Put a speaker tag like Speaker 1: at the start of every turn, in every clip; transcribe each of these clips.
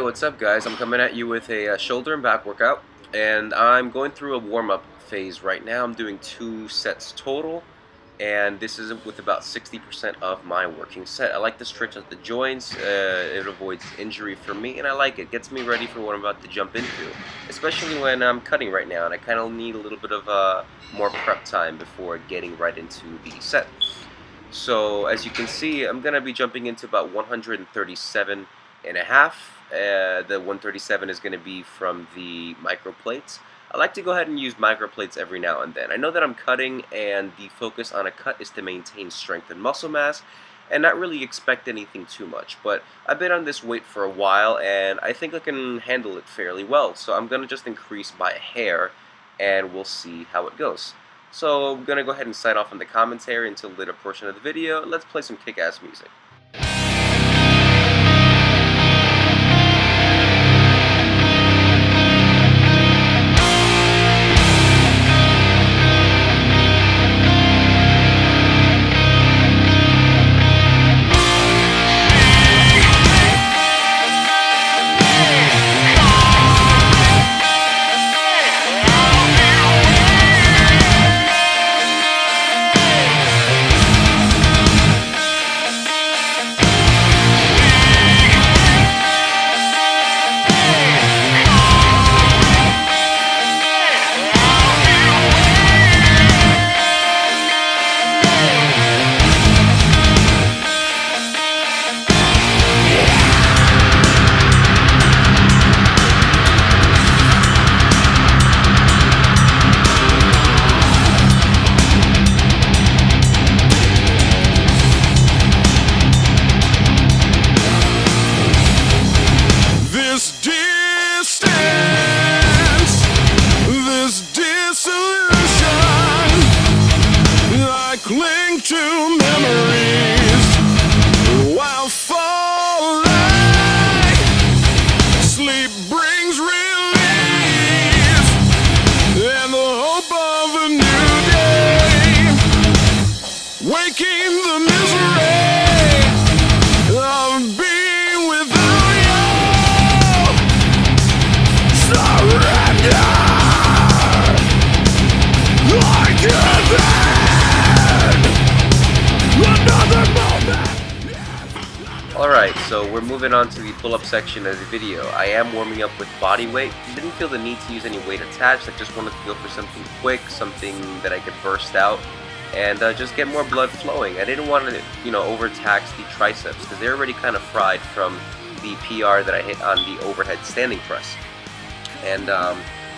Speaker 1: Alright, what's up guys? I'm coming at you with a shoulder and back workout, and I'm going through a warm-up phase right now. I'm doing 2 sets total, and this is with about 60% of my working set. I like to stretch out the joints. It avoids injury for me, and I like it. Gets me ready for what I'm about to jump into, especially when I'm cutting right now, and I kind of need a little bit of more prep time before getting right into the set. So as you can see, I'm going to be jumping into about 137 and a half. The 137 is going to be from the micro plates. I like to go ahead and use micro plates every now and then. I know that I'm cutting, and the focus on a cut is to maintain strength and muscle mass and not really expect anything too much. But I've been on this weight for a while, and I think I can handle it fairly well. So I'm going to just increase by a hair, and we'll see how it goes. So I'm going to go ahead and sign off on the commentary until the later portion of the video. Let's play some kick-ass music.
Speaker 2: Cling to memories while falling. Sleep brings release and the hope of a new day. Waking the misery of being without you. Surrender. I give it.
Speaker 1: Alright, so we're moving on to the pull-up section of the video. I am warming up with body weight. Didn't feel the need to use any weight attached. I just wanted to go for something quick, something that I could burst out, and just get more blood flowing. I didn't want to, overtax the triceps, because they're already kind of fried from the PR that I hit on the overhead standing press. And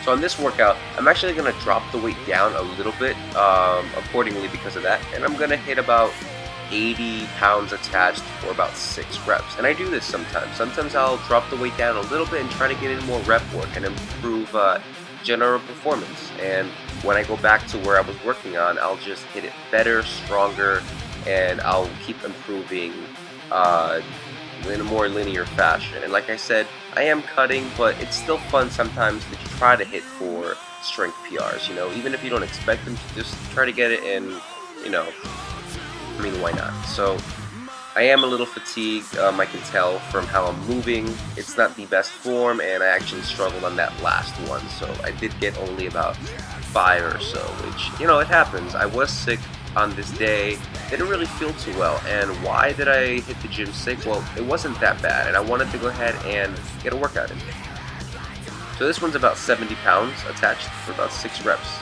Speaker 1: so on this workout, I'm actually going to drop the weight down a little bit accordingly because of that, and I'm going to hit about 80 pounds attached for about 6 reps. And I do this sometimes. Sometimes I'll drop the weight down a little bit and try to get in more rep work and improve general performance. And when I go back to where I was working on, I'll just hit it better, stronger, and I'll keep improving in a more linear fashion. And like I said, I am cutting, but it's still fun sometimes to try to hit for strength PRs, even if you don't expect them, to just try to get it in, I mean, why not? So I am a little fatigued. I can tell from how I'm moving. It's not the best form, and I actually struggled on that last one. So I did get only about 5 or so, which, it happens. I was sick on this day. Didn't really feel too well. And why did I hit the gym sick? Well, it wasn't that bad, and I wanted to go ahead and get a workout in. So this one's about 70 pounds attached for about 6 reps.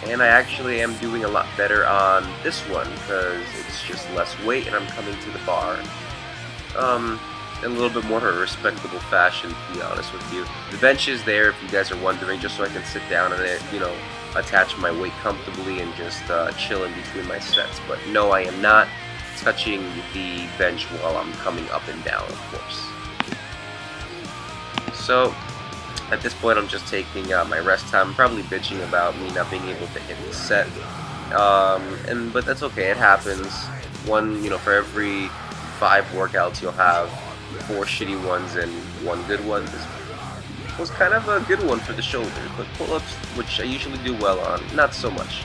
Speaker 1: And I actually am doing a lot better on this one because it's just less weight and I'm coming to the bar in a little bit more of a respectable fashion, to be honest with you. The bench is there, if you guys are wondering, just so I can sit down and attach my weight comfortably and just chill in between my sets. But no, I am not touching the bench while I'm coming up and down, of course. So at this point, I'm just taking my rest time. I'm probably bitching about me not being able to hit the set, but that's okay. It happens. For every 5 workouts, you'll have 4 shitty ones and 1 good one. This was kind of a good one for the shoulder, but pull-ups, which I usually do well on, not so much.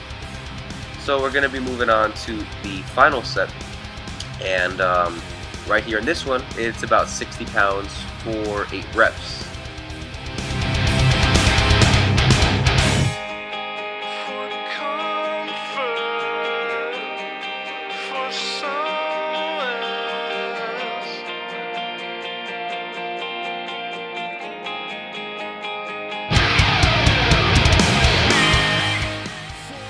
Speaker 1: So we're going to be moving on to the final set, and Right here in this one, it's about 60 pounds for 8 reps.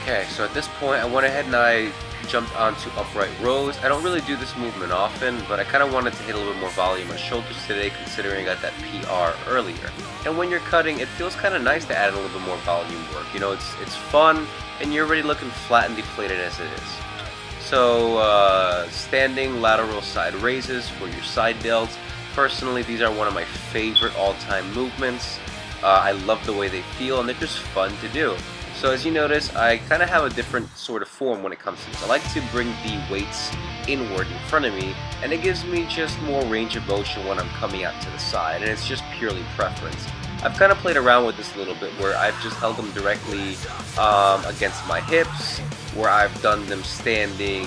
Speaker 1: Okay, so at this point I went ahead and I jumped onto upright rows. I don't really do this movement often, but I kind of wanted to hit a little bit more volume on shoulders today considering I got that PR earlier. And when you're cutting, it feels kind of nice to add a little bit more volume work. You know, it's fun and you're already looking flat and deflated as it is. So standing lateral side raises for your side delts. Personally, these are one of my favorite all-time movements. I love the way they feel and they're just fun to do. So as you notice, I kind of have a different sort of form when it comes to this. I like to bring the weights inward in front of me, and it gives me just more range of motion when I'm coming out to the side, and it's just purely preference. I've kind of played around with this a little bit where I've just held them directly against my hips, where I've done them standing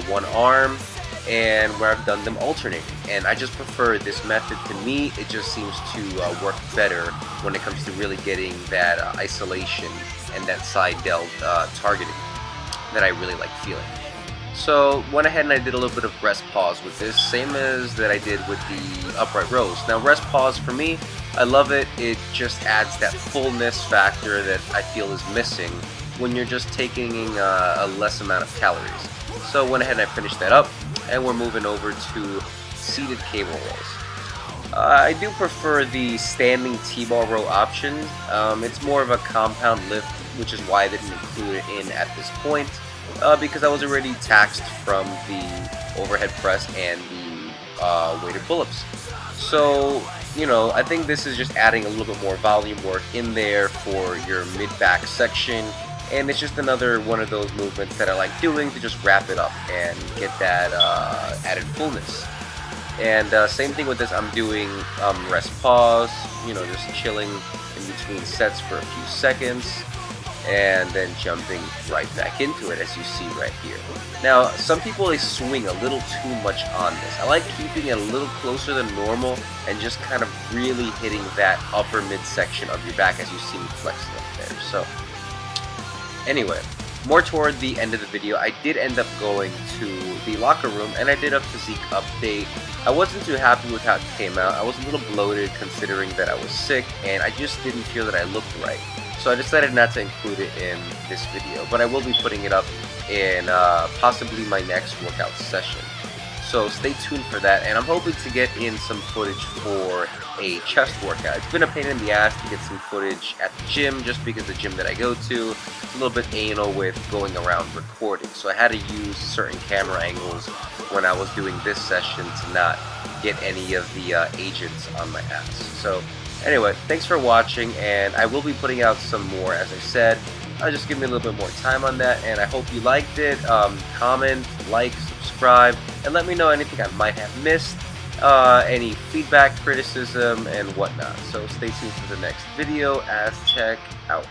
Speaker 1: one arm, and where I've done them alternating. And I just prefer this method. To me, it just seems to work better when it comes to really getting that isolation and that side delt targeting that I really like feeling. So went ahead and I did a little bit of rest pause with this, same as that I did with the upright rows. Now rest pause for me, I love it. It just adds that fullness factor that I feel is missing when you're just taking a less amount of calories. So went ahead and I finished that up, and we're moving over to seated cable rows. I do prefer the standing T-bar row option. It's more of a compound lift, which is why I didn't include it in at this point, because I was already taxed from the overhead press and the weighted pull-ups. So, you know, I think this is just adding a little bit more volume work in there for your mid-back section, and it's just another one of those movements that I like doing to just wrap it up and get that added fullness. And same thing with this, I'm doing rest pause, you know, just chilling in between sets for a few seconds, and then jumping right back into it, as you see right here. Now, some people, they swing a little too much on this. I like keeping it a little closer than normal and just kind of really hitting that upper midsection of your back as you see me flexing up there. So anyway, more toward the end of the video, I did end up going to the locker room and I did a physique update. I wasn't too happy with how it came out. I was a little bloated considering that I was sick, and I just didn't feel that I looked right. So I decided not to include it in this video, but I will be putting it up in possibly my next workout session. So stay tuned for that, and I'm hoping to get in some footage for a chest workout. It's been a pain in the ass to get some footage at the gym, just because the gym that I go to is a little bit anal with going around recording. So I had to use certain camera angles when I was doing this session to not get any of the agents on my ass. So anyway, thanks for watching, and I will be putting out some more, as I said. Just give me a little bit more time on that, and I hope you liked it. Comment, like, subscribe, and let me know anything I might have missed, any feedback, criticism, and whatnot. So stay tuned for the next video. Aztec out.